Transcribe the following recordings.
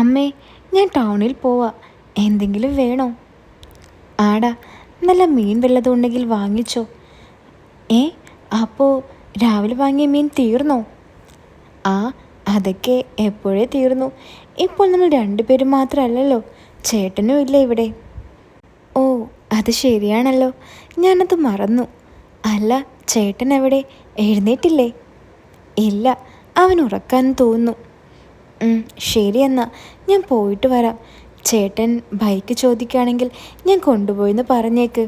അമ്മേ, ഞാൻ ടൗണിൽ പോവാ. എന്തെങ്കിലും വേണോ? ആടാ, നല്ല മീൻ വല്ലതുണ്ടെങ്കിൽ വാങ്ങിച്ചോ. ഏ, അപ്പോൾ രാവിലെ വാങ്ങിയ മീൻ തീർന്നോ? ആ, അതൊക്കെ എപ്പോഴേ തീർന്നു. ഇപ്പോൾ നമ്മൾ രണ്ടുപേരും മാത്രമല്ലല്ലോ, ചേട്ടനും ഇല്ല ഇവിടെ. ഓ, അത് ശരിയാണല്ലോ, ഞാനത് മറന്നു. അല്ല, ചേട്ടൻ എവിടെ? എഴുന്നേറ്റില്ലേ? ഇല്ല, അവൻ ഉറക്കാൻ തോന്നുന്നു. ശരി, എന്നാൽ ഞാൻ പോയിട്ട് വരാം. ചേട്ടൻ ബൈക്ക് ചോദിക്കുകയാണെങ്കിൽ ഞാൻ കൊണ്ടുപോയെന്ന് പറഞ്ഞേക്ക്.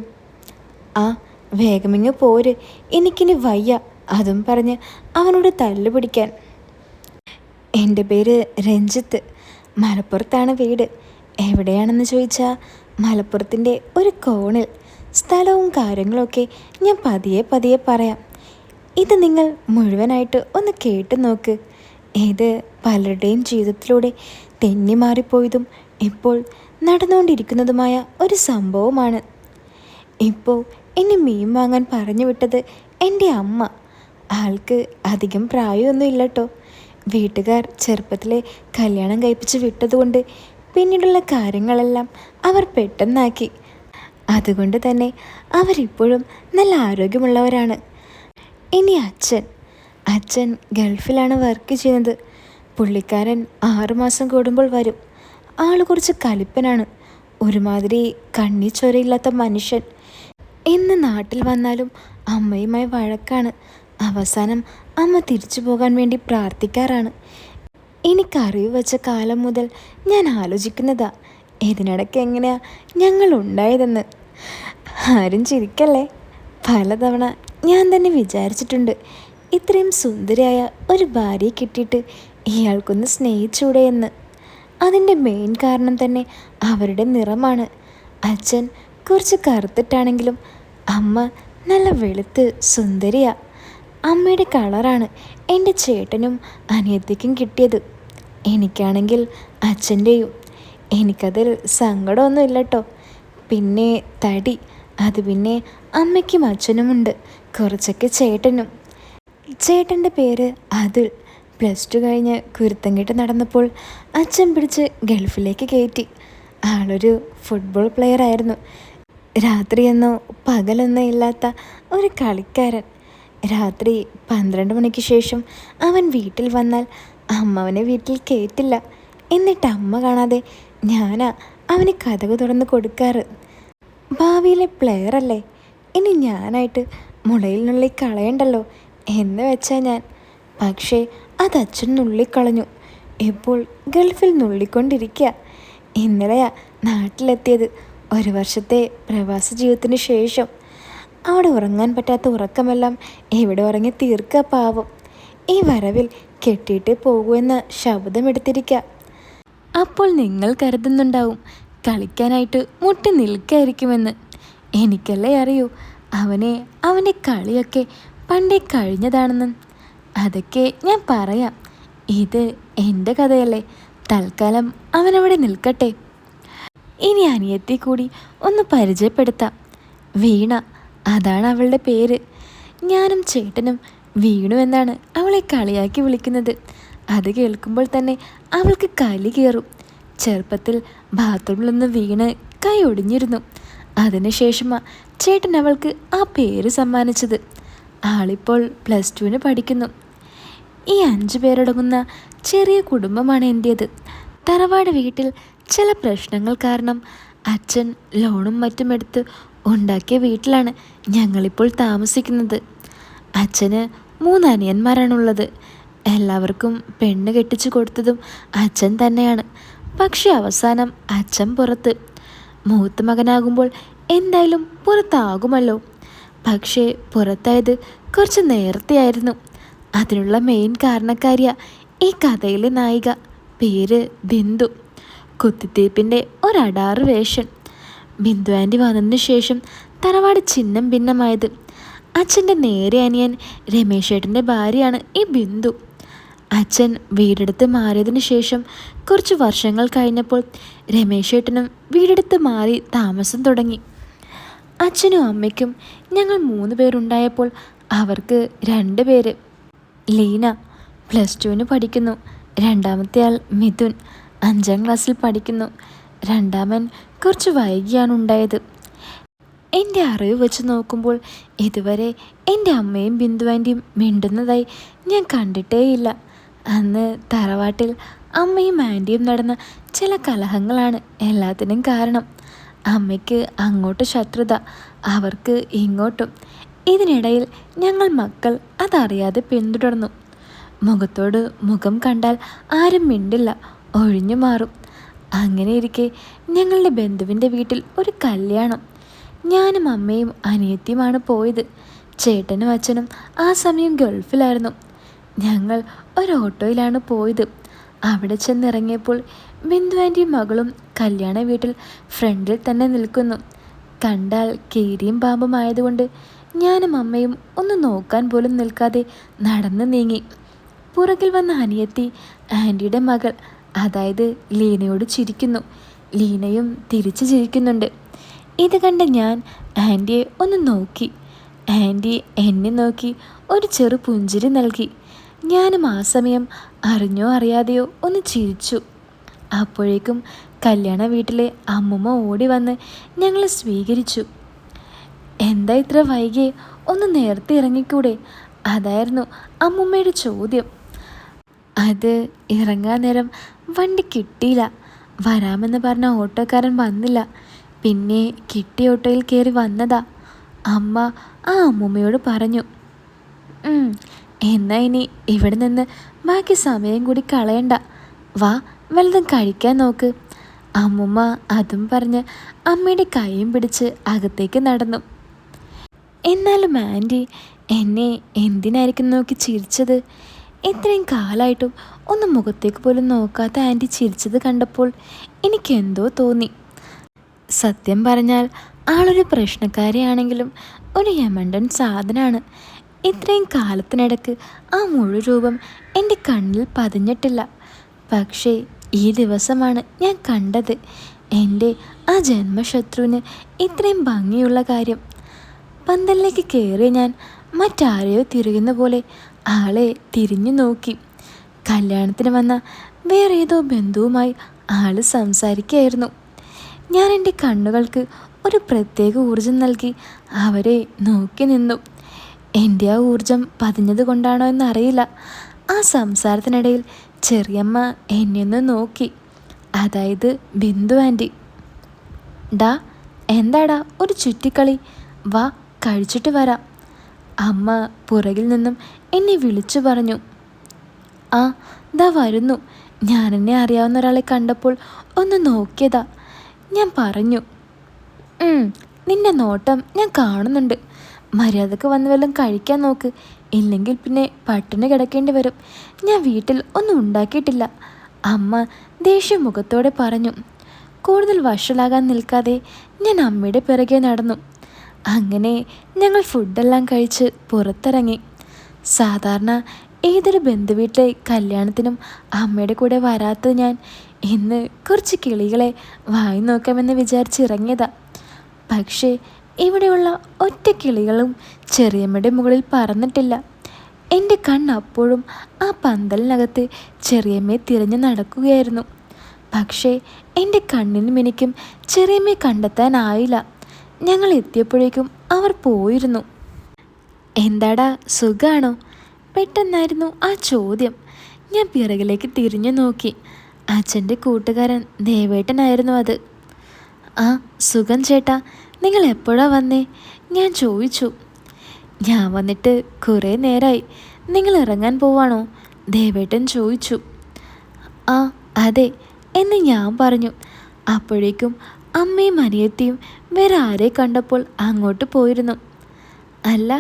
ആ, വേഗമിങ്ങ് പോര്, എനിക്കിനി വയ്യ. അതും പറഞ്ഞ് അവനോട് തല്ലു പിടിക്കാൻ. എൻ്റെ പേര് രഞ്ജിത്ത്, മലപ്പുറത്താണ് വീട്. എവിടെയാണെന്ന് ചോദിച്ചാൽ മലപ്പുറത്തിൻ്റെ ഒരു കോണിൽ. സ്ഥലവും കാര്യങ്ങളൊക്കെ ഞാൻ പതിയെ പതിയെ പറയാം. ഇത് നിങ്ങൾ മുഴുവനായിട്ട് ഒന്ന് കേട്ടു നോക്ക്. ഇത് പലരുടെയും ജീവിതത്തിലൂടെ തെന്നി മാറിപ്പോയതും ഇപ്പോൾ നടന്നുകൊണ്ടിരിക്കുന്നതുമായ ഒരു സംഭവമാണ്. ഇപ്പോൾ എന്നെ മീൻ വാങ്ങാൻ പറഞ്ഞു വിട്ടത് എൻ്റെ അമ്മ. ആൾക്ക് അധികം പ്രായമൊന്നും ഇല്ല കേട്ടോ. വീട്ടുകാർ ചെറുപ്പത്തിലെ കല്യാണം കഴിപ്പിച്ച് വിട്ടതുകൊണ്ട് പിന്നീടുള്ള കാര്യങ്ങളെല്ലാം അവർ പെട്ടെന്നാക്കി. അതുകൊണ്ട് തന്നെ അവരിപ്പോഴും നല്ല ആരോഗ്യമുള്ളവരാണ്. ഇനി അച്ഛൻ ഗൾഫിലാണ് വർക്ക് ചെയ്യുന്നത്. പുള്ളിക്കാരൻ 6 മാസം കൂടുമ്പോൾ വരും. ആൾ കുറച്ച് കലിപ്പനാണ്, ഒരുമാതിരി കണ്ണിച്ചൊരയില്ലാത്ത മനുഷ്യൻ. എന്ന് നാട്ടിൽ വന്നാലും അമ്മയുമായി വഴക്കാണ്. അവസാനം അമ്മ തിരിച്ചു പോകാൻ വേണ്ടി പ്രാർത്ഥിക്കാറാണ്. എനിക്കറിവ് വെച്ച കാലം മുതൽ ഞാൻ ആലോചിക്കുന്നതാ, ഇതിനിടയ്ക്ക് എങ്ങനെയാ ഞങ്ങൾ ഉണ്ടായതെന്ന്. ആരും ചിരിക്കല്ലേ. പലതവണ ഞാൻ തന്നെ വിചാരിച്ചിട്ടുണ്ട്, ഇത്രയും സുന്ദരിയായ ഒരു ഭാര്യയെ കിട്ടിയിട്ട് ഇയാൾക്കൊന്ന് സ്നേഹിച്ചൂടെ എന്ന്. അതിൻ്റെ മെയിൻ കാരണം തന്നെ അവരുടെ നിറമാണ്. അച്ഛൻ കുറച്ച് കറുത്തിട്ടാണെങ്കിലും അമ്മ നല്ല വെളുത്ത് സുന്ദരിയാ. അമ്മയുടെ കളറാണ് എൻ്റെ ചേട്ടനും അനിയത്തിക്കും കിട്ടിയത്. എനിക്കാണെങ്കിൽ അച്ഛൻ്റെയും. എനിക്കതിൽ സങ്കടമൊന്നുമില്ല കേട്ടോ. പിന്നെ തടി, അത് പിന്നെ അമ്മയ്ക്കും അച്ഛനുമുണ്ട്, കുറച്ചൊക്കെ ചേട്ടനും. ചേട്ടൻ്റെ പേര് അതുൽ. +2 കഴിഞ്ഞ് കുരുത്തം കെട്ട് നടന്നപ്പോൾ അച്ഛൻ പിടിച്ച് ഗൾഫിലേക്ക് കയറ്റി. ആളൊരു ഫുട്ബോൾ പ്ലെയർ ആയിരുന്നു. രാത്രിയെന്നോ പകലെന്നോ ഇല്ലാത്ത ഒരു കളിക്കാരൻ. രാത്രി 12 മണിക്ക് ശേഷം അവൻ വീട്ടിൽ വന്നാൽ അമ്മ അവനെ വീട്ടിൽ കയറ്റില്ല. എന്നിട്ട് അമ്മ കാണാതെ ഞാനാ അവന് കതക് തുറന്ന് കൊടുക്കാറ്. ഭാവിയിലെ പ്ലെയർ അല്ലേ, ഇനി ഞാനായിട്ട് മുളയിൽ നുള്ളി കളയണ്ടല്ലോ എന്ന് വെച്ചാൽ ഞാൻ. പക്ഷേ അത് അച്ഛൻ നുള്ളിക്കളഞ്ഞു. ഇപ്പോൾ ഗൾഫിൽ നുള്ളിക്കൊണ്ടിരിക്കുക. ഇന്നലെയാ നാട്ടിലെത്തിയത്, 1 വർഷത്തെ പ്രവാസ ജീവിതത്തിന് ശേഷം. അവിടെ ഉറങ്ങാൻ പറ്റാത്ത ഉറക്കമെല്ലാം ഇവിടെ ഉറങ്ങി തീർക്കുക പാവം. ഈ വരവിൽ കെട്ടിയിട്ട് പോകുമെന്ന ശബ്ദമെടുത്തിരിക്കുക. അപ്പോൾ നിങ്ങൾ കരുതുന്നുണ്ടാവും കളിക്കാനായിട്ട് മുട്ടി നിൽക്കായിരിക്കുമെന്ന്. എനിക്കല്ലേ അറിയൂ, അവൻ്റെ കളിയൊക്കെ പണ്ടേ കഴിഞ്ഞതാണെന്ന്. അതൊക്കെ ഞാൻ പറയാം, ഇത് എൻ്റെ കഥയല്ലേ. തൽക്കാലം അവനവിടെ നിൽക്കട്ടെ. ഇനി അനിയത്തി കൂടി ഒന്ന് പരിചയപ്പെടുത്താം. വീണ, അതാണ് അവളുടെ പേര്. ഞാനും ചേട്ടനും വീണു എന്നാണ് അവളെ കളിയാക്കി വിളിക്കുന്നത്. അത് കേൾക്കുമ്പോൾ തന്നെ അവൾക്ക് കലി കയറും. ചെറുപ്പത്തിൽ ബാത്റൂമിലൊന്ന് വീണ് കൈ ഒടിഞ്ഞിരുന്നു. അതിനുശേഷമാണ് ചേട്ടൻ അവൾക്ക് ആ പേര് സമ്മാനിച്ചത്. ആളിപ്പോൾ +2 പഠിക്കുന്നു. ഈ 5 പേരടങ്ങുന്ന ചെറിയ കുടുംബമാണ് എൻ്റേത്. തറവാട് വീട്ടിൽ ചില പ്രശ്നങ്ങൾ കാരണം അച്ഛൻ ലോണും മറ്റും എടുത്ത് ഉണ്ടാക്കിയ വീട്ടിലാണ് ഞങ്ങളിപ്പോൾ താമസിക്കുന്നത്. അച്ഛന് 3 അനിയന്മാരാണുള്ളത്. എല്ലാവർക്കും പെണ്ണ് കെട്ടിച്ചു കൊടുത്തതും അച്ഛൻ തന്നെയാണ്. പക്ഷെ അവസാനം അച്ഛൻ പുറത്ത്. മൂത്ത മകനാകുമ്പോൾ എന്തായാലും പുറത്താകുമല്ലോ. പക്ഷേ പുറത്തായത് കുറച്ച് നേരത്തെയായിരുന്നു. അതിനുള്ള മെയിൻ കാരണക്കാരിയ ഈ കഥയിലെ നായിക. പേര് ബിന്ദു. കുത്തിത്തിരിപ്പിൻ്റെ ഒരടാറ് വേഷം. ബിന്ദു ആൻറ്റി വന്നതിന് ശേഷം തറവാട് ചിഹ്നം ഭിന്നമായത്. അച്ഛൻ്റെ നേരെ അനിയൻ രമേശേട്ടൻ്റെ ഭാര്യയാണ് ഈ ബിന്ദു. അച്ഛൻ വീടെടുത്ത് മാറിയതിന് ശേഷം കുറച്ച് വർഷങ്ങൾ കഴിഞ്ഞപ്പോൾ രമേശേട്ടനും വീടെടുത്ത് മാറി താമസം തുടങ്ങി. അച്ഛനും അമ്മയ്ക്കും ഞങ്ങൾ 3 പേരുണ്ടായപ്പോൾ അവർക്ക് 2 പേര്. ലീന +2 പഠിക്കുന്നു. രണ്ടാമത്തെ ആൾ മിഥുൻ, 5ാം ക്ലാസ്സിൽ പഠിക്കുന്നു. രണ്ടാമൻ കുറച്ച് വൈകിയാണ് ഉണ്ടായത്. എൻ്റെ അറിവ് വെച്ച് നോക്കുമ്പോൾ ഇതുവരെ എൻ്റെ അമ്മയും ബിന്ദു ആൻറ്റിയും മിണ്ടുന്നതായി ഞാൻ കണ്ടിട്ടേയില്ല. അന്ന് തറവാട്ടിൽ അമ്മയും ആൻറ്റിയും നടന്ന ചില കലഹങ്ങളാണ് എല്ലാത്തിനും കാരണം. അമ്മയ്ക്ക് അങ്ങോട്ട് ശത്രുത, അവർക്ക് ഇങ്ങോട്ടും. ഇതിനിടയിൽ ഞങ്ങൾ മക്കൾ അതറിയാതെ പിന്തുടർന്നു. മുഖത്തോട് മുഖം കണ്ടാൽ ആരും മിണ്ടില്ല, ഒഴിഞ്ഞു മാറും. അങ്ങനെയിരിക്കെ ഞങ്ങളുടെ ബന്ധുവിൻ്റെ വീട്ടിൽ ഒരു കല്യാണം. ഞാനും അമ്മയും അനിയത്തിയുമാണ് പോയത്. ചേട്ടനും അച്ഛനും ആ സമയം ഗൾഫിലായിരുന്നു. ഞങ്ങൾ ഒരു ഓട്ടോയിലാണ് പോയത്. അവിടെ ചെന്നിറങ്ങിയപ്പോൾ ബിന്ദു ആൻറ്റിയും മകളും കല്യാണ വീട്ടിൽ ഫ്രണ്ടിൽ തന്നെ നിൽക്കുന്നു. കണ്ടാൽ കീരിയും പാമ്പുമായതുകൊണ്ട് ഞാനും അമ്മയും ഒന്ന് നോക്കാൻ പോലും നിൽക്കാതെ നടന്നു നീങ്ങി. പുറകിൽ വന്ന അനിയത്തി ആൻറ്റിയുടെ മകൾ, അതായത് ലീനയോട് ചിരിക്കുന്നു. ലീനയും തിരിച്ചു ചിരിക്കുന്നുണ്ട്. ഇത് കണ്ട ഞാൻ ആൻറ്റിയെ ഒന്ന് നോക്കി. ആൻറ്റി എന്നെ നോക്കി ഒരു ചെറു പുഞ്ചിരി നൽകി. ഞാനും ആ സമയം അറിഞ്ഞോ അറിയാതെയോ ഒന്ന് ചിരിച്ചു. അപ്പോഴേക്കും കല്യാണ വീട്ടിലെ അമ്മുമ്മ ഓടി വന്ന് ഞങ്ങളെ സ്വീകരിച്ചു. എന്താ ഇത്ര വൈകിയേ? ഒന്ന് നേരത്തെ ഇറങ്ങിക്കൂടെ? അതായിരുന്നു അമ്മുമ്മയുടെ ചോദ്യം. അത് ഇറങ്ങാൻ നേരം വണ്ടി കിട്ടിയില്ല. വരാമെന്ന് പറഞ്ഞ ഓട്ടോക്കാരൻ വന്നില്ല. പിന്നെ കിട്ടിയ ഓട്ടോയിൽ കയറി വന്നതാ, അമ്മ ആ അമ്മുമ്മയോട് പറഞ്ഞു. എന്നാ ഇനി ഇവിടെ നിന്ന് ബാക്കി സമയം കൂടി കളയണ്ട, വാ വല്ലതും കഴിക്കാൻ നോക്ക്. അമ്മുമ്മ അതും പറഞ്ഞ് അമ്മയുടെ കൈയും പിടിച്ച് അകത്തേക്ക് നടന്നു. എന്നാലും ആൻറ്റി എന്നെ എന്തിനായിരിക്കും നോക്കി ചിരിച്ചത്? ഇത്രയും കാലമായിട്ടും ഒന്ന് മുഖത്തേക്ക് പോലും നോക്കാത്ത ആൻറ്റി ചിരിച്ചത് കണ്ടപ്പോൾ എനിക്കെന്തോ തോന്നി. സത്യം പറഞ്ഞാൽ ആളൊരു പ്രശ്നക്കാരിയാണെങ്കിലും ഒരു യമണ്ടൻ സാധനമാണ്. ഇത്രയും കാലത്തിനിടക്ക് ആ മുഴു രൂപം എൻ്റെ കണ്ണിൽ പതിഞ്ഞിട്ടില്ല. പക്ഷേ ഈ ദിവസമാണ് ഞാൻ കണ്ടത് എൻ്റെ ആ ജന്മശത്രുവിന് ഇത്രയും ഭംഗിയുള്ള കാര്യം. പന്തലിലേക്ക് കയറിയ ഞാൻ മറ്റാരെയോ തിരിയുന്ന പോലെ ആളെ തിരിഞ്ഞു നോക്കി. കല്യാണത്തിന് വന്ന വേറെ ഏതോ ബന്ധുവുമായി ആൾ സംസാരിക്കുകയായിരുന്നു. ഞാൻ എൻ്റെ കണ്ണുകൾക്ക് ഒരു പ്രത്യേക ഊർജം നൽകി അവരെ നോക്കി നിന്നു. എൻ്റെ ആ ഊർജം പതിഞ്ഞത് കൊണ്ടാണോ എന്നറിയില്ല, ആ സംസാരത്തിനിടയിൽ ചെറിയമ്മ എന്നെ ഒന്ന് നോക്കി, അതായത് ബിന്ദു ആൻറ്റി. ഡാ എന്താടാ ഒരു ചുറ്റിക്കളി, വാ കഴിച്ചിട്ട് വരാം. അമ്മ പുറകിൽ നിന്നും എന്നെ വിളിച്ചു പറഞ്ഞു. ആ ദാ വരുന്നു. ഞാനെന്നെ അറിയാവുന്ന ഒരാളെ കണ്ടപ്പോൾ ഒന്ന് നോക്കിയതാ, ഞാൻ പറഞ്ഞു. നിന്റെ നോട്ടം ഞാൻ കാണുന്നുണ്ട്. മര്യാദക്ക് വന്ന് വല്ലതും കഴിക്കാൻ നോക്ക്, ഇല്ലെങ്കിൽ പിന്നെ പട്ടിണി കിടക്കേണ്ടി വരും. ഞാൻ വീട്ടിൽ ഒന്നും ഉണ്ടാക്കിയിട്ടില്ല, അമ്മ ദേഷ്യമുഖത്തോടെ പറഞ്ഞു. കൂടുതൽ വഷളാകാൻ നിൽക്കാതെ ഞാൻ അമ്മയുടെ പിറകെ നടന്നു. അങ്ങനെ ഞങ്ങൾ ഫുഡെല്ലാം കഴിച്ച് പുറത്തിറങ്ങി. സാധാരണ ഏതൊരു ബന്ധുവീട്ടിലെ കല്യാണത്തിനും അമ്മയുടെ കൂടെ വരാത്ത ഞാൻ ഇന്ന് കുറച്ച് കിളികളെ വായി നോക്കാമെന്ന് വിചാരിച്ചിറങ്ങിയതാ. പക്ഷേ ഇവിടെയുള്ള ഒറ്റ കിളികളും ചെറിയമ്മയുടെ മുകളിൽ പറന്നിട്ടില്ല. എൻ്റെ കണ്ണപ്പോഴും ആ പന്തലിനകത്ത് ചെറിയമ്മയെ തിരഞ്ഞു നടക്കുകയായിരുന്നു. പക്ഷേ എൻ്റെ കണ്ണിനും എനിക്കും ചെറിയമ്മയെ കണ്ടെത്താനായില്ല. ഞങ്ങൾ എത്തിയപ്പോഴേക്കും അവർ പോയിരുന്നു. എന്താടാ സുഖാണോ? പെട്ടെന്നായിരുന്നു ആ ചോദ്യം. ഞാൻ പിറകിലേക്ക് തിരിഞ്ഞു നോക്കി. അച്ഛൻ്റെ കൂട്ടുകാരൻ ദേവേട്ടനായിരുന്നു അത്. ആ സുഖം ചേട്ടാ, നിങ്ങൾ എപ്പോഴാ വന്നേ? ഞാൻ ചോദിച്ചു. ഞാൻ വന്നിട്ട് കുറേ നേരമായി. നിങ്ങൾ ഇറങ്ങാൻ പോവാണോ? ദേവേട്ടൻ ചോദിച്ചു. ആ അതെ എന്ന് ഞാൻ പറഞ്ഞു. അപ്പോഴേക്കും അമ്മയും അനിയത്തിയും വേറെ ആരെ കണ്ടപ്പോൾ അങ്ങോട്ട് പോയിരുന്നു. അല്ല,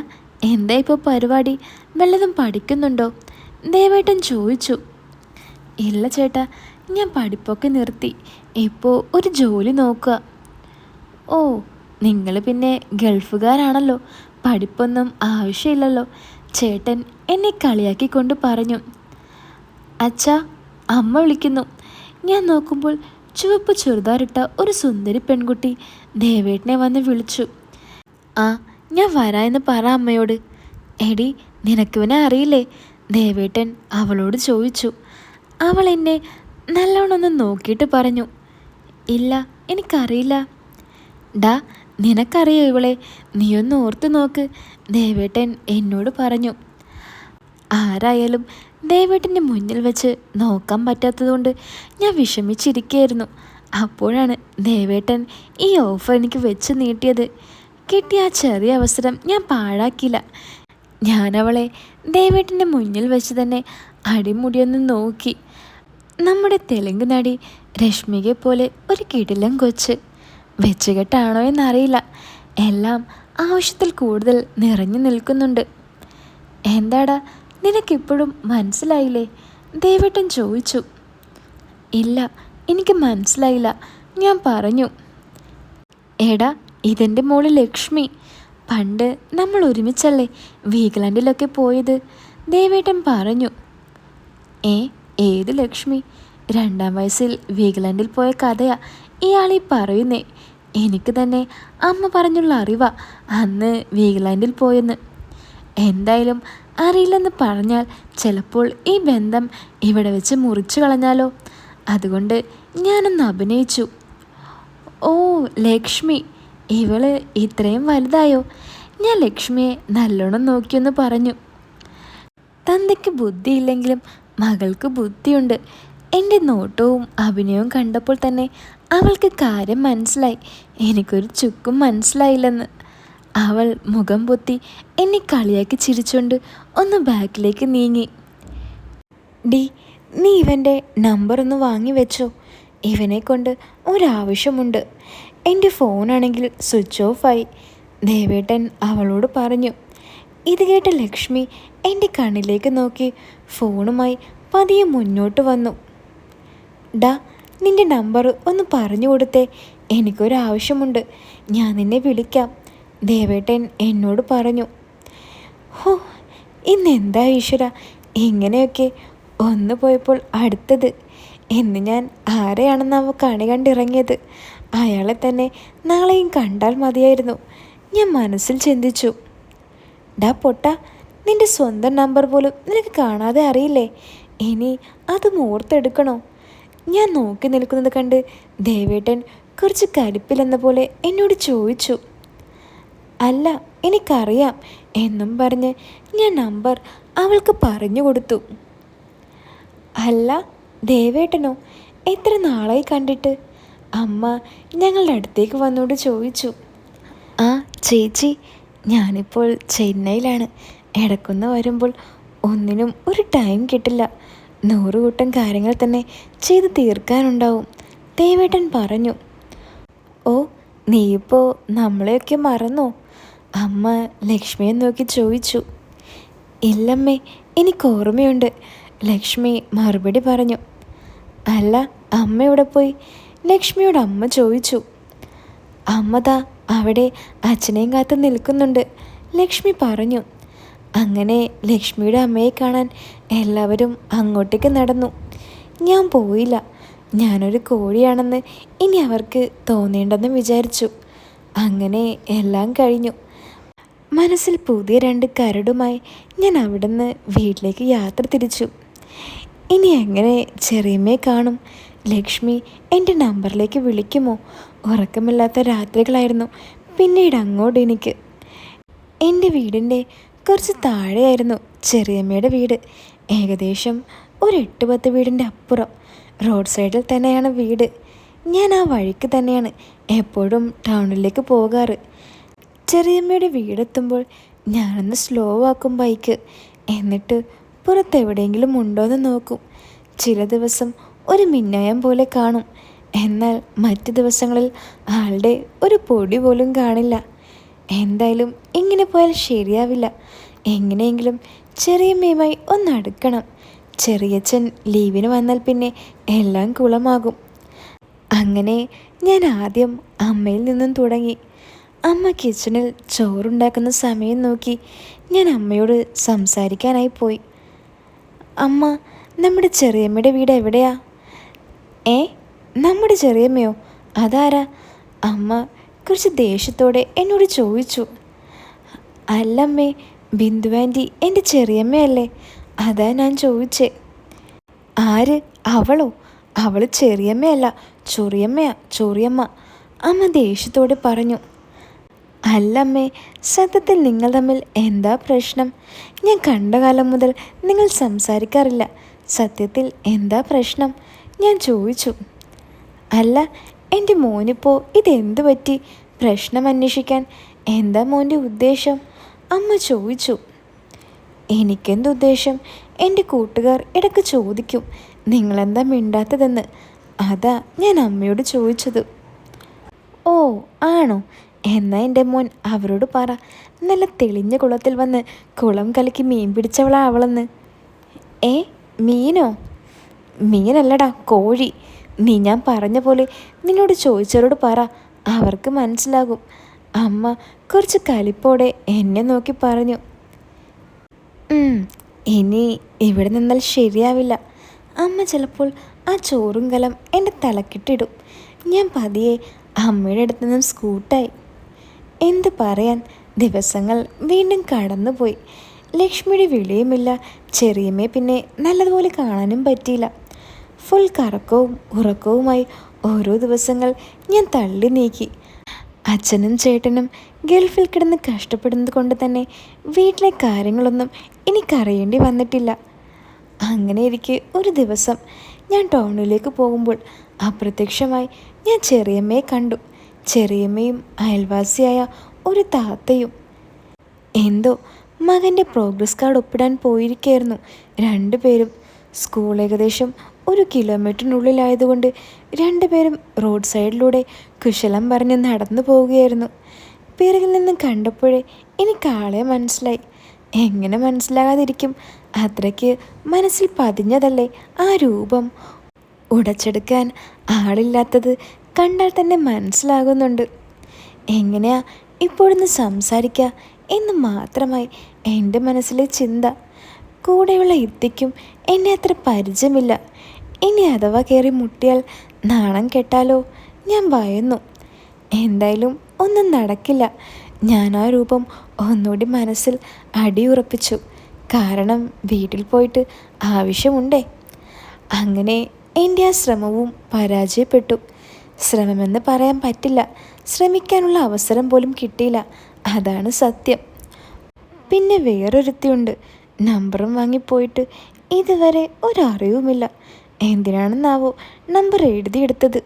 എന്താ ഇപ്പോൾ പരിപാടി? വല്ലതും പഠിക്കുന്നുണ്ടോ? ദേവേട്ടൻ ചോദിച്ചു. ഇല്ല ചേട്ടാ, ഞാൻ പഠിപ്പൊക്കെ നിർത്തി. ഇപ്പോൾ ഒരു ജോലി നോക്കുക. ഓ, നിങ്ങൾ പിന്നെ ഗൾഫുകാരാണല്ലോ, പഠിപ്പൊന്നും ആവശ്യമില്ലല്ലോ, ചേട്ടൻ എന്നെ കളിയാക്കിക്കൊണ്ട് പറഞ്ഞു. അച്ഛാ, അമ്മ വിളിക്കുന്നു. ഞാൻ നോക്കുമ്പോൾ ചുവപ്പ് ചുരിദാറിട്ട ഒരു സുന്ദരി പെൺകുട്ടി ദേവേട്ടനെ വന്ന് വിളിച്ചു. ആ ഞാൻ വരാമെന്ന് പറ അമ്മയോട്. എടി നിനക്കിവനെ അറിയില്ലേ? ദേവേട്ടൻ അവളോട് ചോദിച്ചു. അവൾ എന്നെ നല്ലോണം ഒന്ന് നോക്കിയിട്ട് പറഞ്ഞു, ഇല്ല, എനിക്കറിയില്ല. ഡാ, നിനക്കറിയോ ഇവളെ? നീയൊന്ന് ഓർത്ത് നോക്ക്, ദേവേട്ടൻ എന്നോട് പറഞ്ഞു. ആരായാലും ദേവേട്ടൻ്റെ മുന്നിൽ വെച്ച് നോക്കാൻ പറ്റാത്തതുകൊണ്ട് ഞാൻ വിഷമിച്ചിരിക്കുകയായിരുന്നു. അപ്പോഴാണ് ദേവേട്ടൻ ഈ ഓഫർ എനിക്ക് വെച്ച് നീട്ടിയത്. കിട്ടിയ ആ ചെറിയ അവസരം ഞാൻ പാഴാക്കിയില്ല. ഞാനവളെ ദേവേട്ടൻ്റെ മുന്നിൽ വെച്ച് തന്നെ അടിമുടിയൊന്ന് നോക്കി. നമ്മുടെ തെലുങ്ക് നടി രശ്മികയെ പോലെ ഒരു കിടിലൻ കൊച്ച്. വെച്ചുകെട്ടാണോ എന്നറിയില്ല, എല്ലാം ആവശ്യത്തിൽ കൂടുതൽ നിറഞ്ഞു നിൽക്കുന്നുണ്ട്. എന്താടാ, നിനക്കിപ്പോഴും മനസ്സിലായില്ലേ? ദേവേട്ടൻ ചോദിച്ചു. ഇല്ല, എനിക്ക് മനസ്സിലായില്ല, ഞാൻ പറഞ്ഞു. എടാ, ഇതെൻ്റെ മോള് ലക്ഷ്മി. പണ്ട് നമ്മൾ ഒരുമിച്ചല്ലേ വീഗലാൻഡിലൊക്കെ പോയത്? ദേവേട്ടൻ പറഞ്ഞു. ഏത് ലക്ഷ്മി? 2ാം വയസ്സിൽ വീഗലാൻഡിൽ പോയ കഥയാ ഇയാളീ പറയുന്നേ. എനിക്ക് തന്നെ അമ്മ പറഞ്ഞുള്ള അറിവാ അന്ന് വീഗലാൻഡിൽ പോയെന്ന്. എന്തായാലും അറിയില്ലെന്ന് പറഞ്ഞാൽ ചിലപ്പോൾ ഈ ബന്ധം ഇവിടെ വെച്ച് മുറിച്ചു കളഞ്ഞാലോ? അതുകൊണ്ട് ഞാനൊന്ന് അഭിനയിച്ചു. ഓ ലക്ഷ്മി, ഇവള് ഇത്രയും വലുതായോ? ഞാൻ ലക്ഷ്മിയെ നല്ലോണം നോക്കിയെന്ന് പറഞ്ഞു. തന്തയ്ക്ക് ബുദ്ധിയില്ലെങ്കിലും മകൾക്ക് ബുദ്ധിയുണ്ട്. എൻ്റെ നോട്ടവും അഭിനയവും കണ്ടപ്പോൾ തന്നെ അവൾക്ക് കാര്യം മനസ്സിലായി. എനിക്കൊരു ചുക്കും മനസ്സിലായില്ലെന്ന്. അവൾ മുഖം പൊത്തി എന്നെ കളിയാക്കി ചിരിച്ചുകൊണ്ട് ഒന്ന് ബാക്കിലേക്ക് നീങ്ങി. ഡി, നീ ഇവൻ്റെ നമ്പർ ഒന്ന് വാങ്ങി വെച്ചോ. ഇവനെ കൊണ്ട് ഒരാവശ്യമുണ്ട്. എൻ്റെ ഫോണാണെങ്കിൽ സ്വിച്ച് ഓഫായി, ദേവേട്ടൻ അവളോട് പറഞ്ഞു. ഇത് കേട്ട ലക്ഷ്മി എൻ്റെ കണ്ണിലേക്ക് നോക്കി ഫോണുമായി പതിയെ മുന്നോട്ട് വന്നു. ഡാ, നിൻ്റെ നമ്പർ ഒന്ന് പറഞ്ഞു കൊടുത്തേ, എനിക്കൊരാവശ്യമുണ്ട്. ഞാൻ നിന്നെ വിളിക്കാം, ദേവേട്ടൻ എന്നോട് പറഞ്ഞു. ഹോ, ഇന്നെന്താ ഈശ്വര ഇങ്ങനെയൊക്കെ? ഒന്ന് പോയപ്പോൾ അടുത്തത് എന്ന് ഞാൻ ആരെയാണെന്നാവോ കണി കണ്ടിറങ്ങിയത്. അയാളെ തന്നെ നാളെയും കണ്ടാൽ മതിയായിരുന്നു, ഞാൻ മനസ്സിൽ ചിന്തിച്ചു. ഡാ പൊട്ട, നിൻ്റെ സ്വന്തം നമ്പർ പോലും നിനക്ക് കാണാതെ അറിയില്ലേ? ഇനി അതും ഓർത്തെടുക്കണോ? ഞാൻ നോക്കി നിൽക്കുന്നത് കണ്ട് ദേവേട്ടൻ കുറച്ച് കലിപ്പിലെന്ന പോലെ എന്നോട് ചോദിച്ചു. അല്ല, എനിക്കറിയാം എന്നും പറഞ്ഞ് ഞാൻ നമ്പർ അവൾക്ക് പറഞ്ഞു കൊടുത്തു. അല്ല, ദേവേട്ടനോ? എത്ര നാളായി കണ്ടിട്ട്? അമ്മ ഞങ്ങളുടെ അടുത്തേക്ക് വന്നോട് ചോദിച്ചു. ആ ചേച്ചി, ഞാനിപ്പോൾ ചെന്നൈയിലാണ്. ഇടയ്ക്കൊന്ന് വരുമ്പോൾ ഒന്നിനും ഒരു ടൈം കിട്ടില്ല. 100 കൂട്ടം കാര്യങ്ങൾ തന്നെ ചെയ്ത് തീർക്കാനുണ്ടാവും, ദേവേട്ടൻ പറഞ്ഞു. ഓ, നീയിപ്പോൾ നമ്മളെയൊക്കെ മറന്നോ? അമ്മ ലക്ഷ്മിയെ നോക്കി ചോദിച്ചു. ഇല്ലമ്മേ, എനിക്ക് ഓർമ്മയുണ്ട്, ലക്ഷ്മി മറുപടി പറഞ്ഞു. അല്ല, അമ്മ എവിടെ പോയി? ലക്ഷ്മിയോട് അമ്മ ചോദിച്ചു. അമ്മതാ അവിടെ അച്ഛനെയും കാത്ത് നിൽക്കുന്നുണ്ട്, ലക്ഷ്മി പറഞ്ഞു. അങ്ങനെ ലക്ഷ്മിയുടെ അമ്മയെ കാണാൻ എല്ലാവരും അങ്ങോട്ടേക്ക് നടന്നു. ഞാൻ പോയില്ല. ഞാനൊരു കോഴിയാണെന്ന് ഇനി അവർക്ക് തോന്നേണ്ടെന്ന് വിചാരിച്ചു. അങ്ങനെ എല്ലാം കഴിഞ്ഞു. മനസ്സിൽ പുതിയ 2 കരടുമായി ഞാൻ അവിടുന്ന് വീട്ടിലേക്ക് യാത്ര തിരിച്ചു. ഇനി എങ്ങനെ ചെറിയമ്മയെ കാണും? ലക്ഷ്മി എൻ്റെ നമ്പറിലേക്ക് വിളിക്കുമോ? ഉറക്കമില്ലാത്ത രാത്രികളായിരുന്നു പിന്നീട് അങ്ങോട്ട് എനിക്ക്. എൻ്റെ വീടിൻ്റെ കുറച്ച് താഴെയായിരുന്നു ചെറിയമ്മയുടെ വീട്. ഏകദേശം ഒരു 8-10 വീടിൻ്റെ അപ്പുറം റോഡ് സൈഡിൽ തന്നെയാണ് വീട്. ഞാൻ ആ വഴിക്ക് തന്നെയാണ് എപ്പോഴും ടൗണിലേക്ക് പോകാറ്. ചെറിയമ്മയുടെ വീടെത്തുമ്പോൾ ഞാനൊന്ന് സ്ലോ ആക്കും ബൈക്ക്. എന്നിട്ട് പുറത്തെവിടെയെങ്കിലും ഉണ്ടോയെന്ന് നോക്കും. ചില ദിവസം ഒരു മിന്നായം പോലെ കാണും, എന്നാൽ മറ്റ് ദിവസങ്ങളിൽ ആളുടെ ഒരു പൊടി പോലും കാണില്ല. എന്തായാലും ഇങ്ങനെ പോയാൽ ശരിയാവില്ല. എങ്ങനെയെങ്കിലും ചെറിയമ്മയുമായി ഒന്നടുക്കണം. ചെറിയച്ഛൻ ലീവിന് വന്നാൽ പിന്നെ എല്ലാം കുളമാകും. അങ്ങനെ ഞാൻ ആദ്യം അമ്മയിൽ നിന്നും തുടങ്ങി. അമ്മ കിച്ചണിൽ ചോറുണ്ടാക്കുന്ന സമയം നോക്കി ഞാൻ അമ്മയോട് സംസാരിക്കാനായി പോയി. അമ്മ, നമ്മുടെ ചെറിയമ്മയുടെ വീട് എവിടെയാ? നമ്മുടെ ചെറിയമ്മയോ? അതാരാ? അമ്മ കുറച്ച് ദേഷ്യത്തോടെ എന്നോട് ചോദിച്ചു. അല്ലമ്മേ, ബിന്ദു ആൻറ്റി എൻ്റെ ചെറിയമ്മയല്ലേ, അതാ ഞാൻ ചോദിച്ചേ. ആര്? അവളോ? അവൾ ചെറിയമ്മയല്ല, ചൊറിയമ്മയാ, ചൊറിയമ്മ, അമ്മ ദേഷ്യത്തോടെ പറഞ്ഞു. അല്ലമ്മേ, സത്യത്തിൽ നിങ്ങൾ തമ്മിൽ എന്താ പ്രശ്നം? ഞാൻ കണ്ട കാലം മുതൽ നിങ്ങൾ സംസാരിക്കാറില്ല. സത്യത്തിൽ എന്താ പ്രശ്നം? ഞാൻ ചോദിച്ചു. അല്ല, എൻ്റെ മോനിപ്പോൾ ഇതെന്തു പറ്റി? പ്രശ്നം അന്വേഷിക്കാൻ എന്താ മോൻ്റെ ഉദ്ദേശം? അമ്മ ചോദിച്ചു. എനിക്കെന്തുദ്ദേശം? എൻ്റെ കൂട്ടുകാർ ഇടയ്ക്ക് ചോദിക്കും നിങ്ങളെന്താ മിണ്ടാത്തതെന്ന്. അതാ ഞാൻ അമ്മയോട് ചോദിച്ചത്. ഓ ആണോ? എന്നാൽ എൻ്റെ മോൻ അവരോട് പറ, നല്ല തെളിഞ്ഞ കുളത്തിൽ വന്ന് കുളം കലക്കി മീൻ പിടിച്ചവളാ അവളെന്ന്. ഏ, മീനോ? മീനല്ലടാ, കോഴി. നീ ഞാൻ പറഞ്ഞ പോലെ നിന്നോട് ചോദിച്ചവരോട് പറ, അവർക്ക് മനസ്സിലാകും. അമ്മ കുറച്ച് കലിപ്പോടെ എന്നെ നോക്കി പറഞ്ഞു. ഇനി ഇവിടെ നിന്നാൽ ശരിയാവില്ല. അമ്മ ചിലപ്പോൾ ആ ചോറും കലം എൻ്റെ തലക്കിട്ടിടും. ഞാൻ പതിയെ അമ്മയുടെ അടുത്ത് നിന്നും സ്കൂട്ടായി. എന്ത് പറയാൻ, ദിവസങ്ങൾ വീണ്ടും കടന്നുപോയി. ലക്ഷ്മിയുടെ വിളിയുമില്ല, ചെറിയമ്മയെ പിന്നെ നല്ലതുപോലെ കാണാനും പറ്റിയില്ല. ഫുൾ കറക്കവും ഉറക്കവുമായി ഓരോ ദിവസങ്ങൾ ഞാൻ തള്ളി നീക്കി. അച്ഛനും ചേട്ടനും ഗൾഫിൽ കിടന്ന് കഷ്ടപ്പെടുന്നത് കൊണ്ട് തന്നെ വീട്ടിലെ കാര്യങ്ങളൊന്നും എനിക്കറിയേണ്ടി വന്നിട്ടില്ല. അങ്ങനെ ഇരിക്കെ ഒരു ദിവസം ഞാൻ ടൗണിലേക്ക് പോകുമ്പോൾ അപ്രത്യക്ഷമായി ഞാൻ ചെറിയമ്മയെ കണ്ടു. ചെറിയമ്മയും അയൽവാസിയായ ഒരു താത്തയും. എന്തോ മകൻ്റെ പ്രോഗ്രസ് കാർഡ് ഒപ്പിടാൻ പോയിരിക്കുകയായിരുന്നു രണ്ടുപേരും. സ്കൂൾ ഏകദേശം 1 കിലോമീറ്ററിനുള്ളിലായതുകൊണ്ട് രണ്ടുപേരും റോഡ് സൈഡിലൂടെ കുശലം പറഞ്ഞ് നടന്നു പോവുകയായിരുന്നു. പിറകിൽ നിന്ന് കണ്ടപ്പോഴേ എനിക്ക് ആളെ മനസ്സിലായി. എങ്ങനെ മനസ്സിലാകാതിരിക്കും? അത്രയ്ക്ക് മനസ്സിൽ പതിഞ്ഞതല്ലേ ആ രൂപം. ഉടച്ചെടുക്കാൻ ആളില്ലാത്തത് കണ്ടാൽ തന്നെ മനസ്സിലാകുന്നുണ്ട്. എങ്ങനെയാ ഇപ്പോഴൊന്ന് സംസാരിക്കുക എന്ന് മാത്രമായി എൻ്റെ മനസ്സിലെ ചിന്ത. കൂടെയുള്ള ഇത്തിക്കും എന്നെ അത്ര പരിചയമില്ല. ഇനി അഥവാ കയറി മുട്ടിയാൽ നാണം കെട്ടാലോ? ഞാൻ ഭയന്നു. എന്തായാലും ഒന്നും നടക്കില്ല. ഞാൻ ആ രൂപം ഒന്നുകൂടി മനസ്സിൽ അടിയുറപ്പിച്ചു. കാരണം വീട്ടിൽ പോയിട്ട് ആവശ്യമുണ്ടേ. അങ്ങനെ എൻ്റെ ആ ശ്രമവും പരാജയപ്പെട്ടു. ശ്രമമെന്ന് പറയാൻ പറ്റില്ല, ശ്രമിക്കാനുള്ള അവസരം പോലും കിട്ടിയില്ല, അതാണ് സത്യം. പിന്നെ വേറൊരുത്തിയുണ്ട്. നമ്പറും വാങ്ങിപ്പോയിട്ട് ഇതുവരെ ഒരറിവുമില്ല. എന്തിനാണെന്നാവോ നമ്പർ എഴുതിയെടുത്തത്.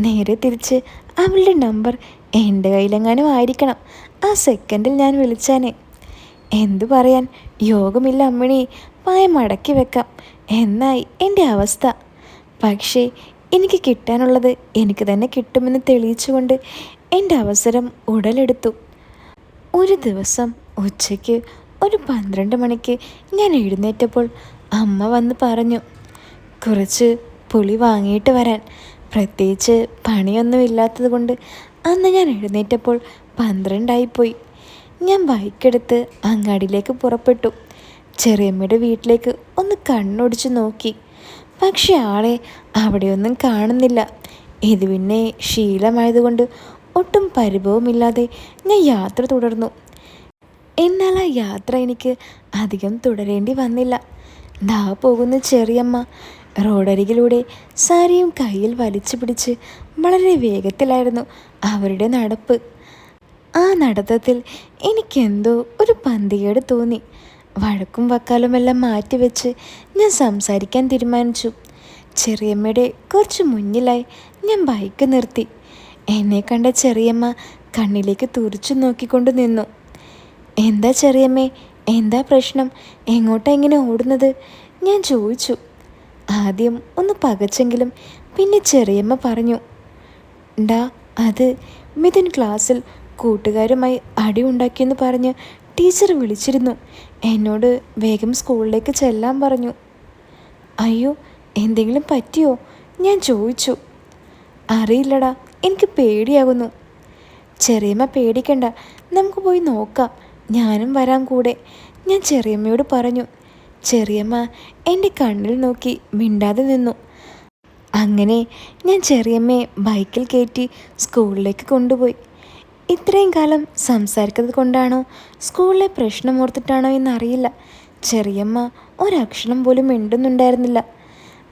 നേരെ തിരിച്ച് അവളുടെ നമ്പർ എൻ്റെ കയ്യിലെങ്ങാനും ആയിരിക്കണം. ആ സെക്കൻഡിൽ ഞാൻ വിളിച്ചാനേ. എന്തു പറയാൻ, യോഗമില്ല അമ്മിണി, പായ മടക്കി വെക്കാം എന്നായി എൻ്റെ അവസ്ഥ. പക്ഷേ എനിക്ക് കിട്ടാനുള്ളത് എനിക്ക് തന്നെ കിട്ടുമെന്ന് തെളിയിച്ചുകൊണ്ട് എൻ്റെ അവസരം ഉടലെടുത്തു. ഒരു ദിവസം ഉച്ചയ്ക്ക് ഒരു 12 മണിക്ക് ഞാൻ എഴുന്നേറ്റപ്പോൾ അമ്മ വന്ന് പറഞ്ഞു, കുറച്ച് പുളി വാങ്ങിയിട്ട് വരാൻ. പ്രത്യേകിച്ച് പണിയൊന്നും ഇല്ലാത്തത് കൊണ്ട് അന്ന് ഞാൻ എഴുന്നേറ്റപ്പോൾ 12 ഞാൻ ബൈക്കെടുത്ത് അങ്ങാടിയിലേക്ക് പുറപ്പെട്ടു. ചെറിയമ്മയുടെ വീട്ടിലേക്ക് ഒന്ന് കണ്ണൊടിച്ച് നോക്കി. പക്ഷെ ആളെ അവിടെയൊന്നും കാണുന്നില്ല. ഇത് പിന്നെ ശീലമായതുകൊണ്ട് ഒട്ടും പരിഭവമില്ലാതെ ഞാൻ യാത്ര തുടർന്നു. എന്നാൽ ആ യാത്ര എനിക്ക് അധികം തുടരേണ്ടി വന്നില്ല. ദാ പോകുന്ന ചെറിയമ്മ. റോഡരികിലൂടെ സാരിയും കയ്യിൽ വലിച്ചു പിടിച്ച് വളരെ വേഗത്തിലായിരുന്നു അവരുടെ നടപ്പ്. ആ നടത്തത്തിൽ എനിക്കെന്തോ ഒരു പന്തികേട് തോന്നി. വഴക്കും വക്കാലുമെല്ലാം മാറ്റിവെച്ച് ഞാൻ സംസാരിക്കാൻ തീരുമാനിച്ചു. ചെറിയമ്മയുടെ കുറച്ച് മുന്നിലായി ഞാൻ ബൈക്ക് നിർത്തി. എന്നെ കണ്ട ചെറിയമ്മ കണ്ണിലേക്ക് തുറിച്ചു നോക്കിക്കൊണ്ട് നിന്നു. എന്താ ചെറിയമ്മേ, എന്താ പ്രശ്നം? എങ്ങോട്ടാ ഇങ്ങനെ ഓടുന്നത്? ഞാൻ ചോദിച്ചു. ആദ്യം ഒന്ന് പകച്ചെങ്കിലും പിന്നെ ചെറിയമ്മ പറഞ്ഞു, ഡാ, അത് മിഥുൻ ക്ലാസ്സിൽ കൂട്ടുകാരുമായി അടി ഉണ്ടാക്കിയെന്ന് പറഞ്ഞ് ടീച്ചർ വിളിച്ചിരുന്നു. എന്നോട് വേഗം സ്കൂളിലേക്ക് ചെല്ലാൻ പറഞ്ഞു. അയ്യോ, എന്തെങ്കിലും പറ്റിയോ? ഞാൻ ചോദിച്ചു. അറിയില്ലടാ, എനിക്ക് പേടിയാകുന്നു. ചെറിയമ്മ പേടിക്കണ്ട, നമുക്ക് പോയി നോക്കാം, ഞാനും വരാം കൂടെ, ഞാൻ ചെറിയമ്മയോട് പറഞ്ഞു. ചെറിയമ്മ എൻ്റെ കണ്ണിൽ നോക്കി മിണ്ടാതെ നിന്നു. അങ്ങനെ ഞാൻ ചെറിയമ്മയെ ബൈക്കിൽ കയറ്റി സ്കൂളിലേക്ക് കൊണ്ടുപോയി. ഇത്രയും കാലം സംസാരിക്കുന്നത് കൊണ്ടാണോ സ്കൂളിലെ പ്രശ്നം ഓർത്തിട്ടാണോ എന്നറിയില്ല, ചെറിയമ്മ ഒരക്ഷരം പോലും മിണ്ടുന്നുണ്ടായിരുന്നില്ല.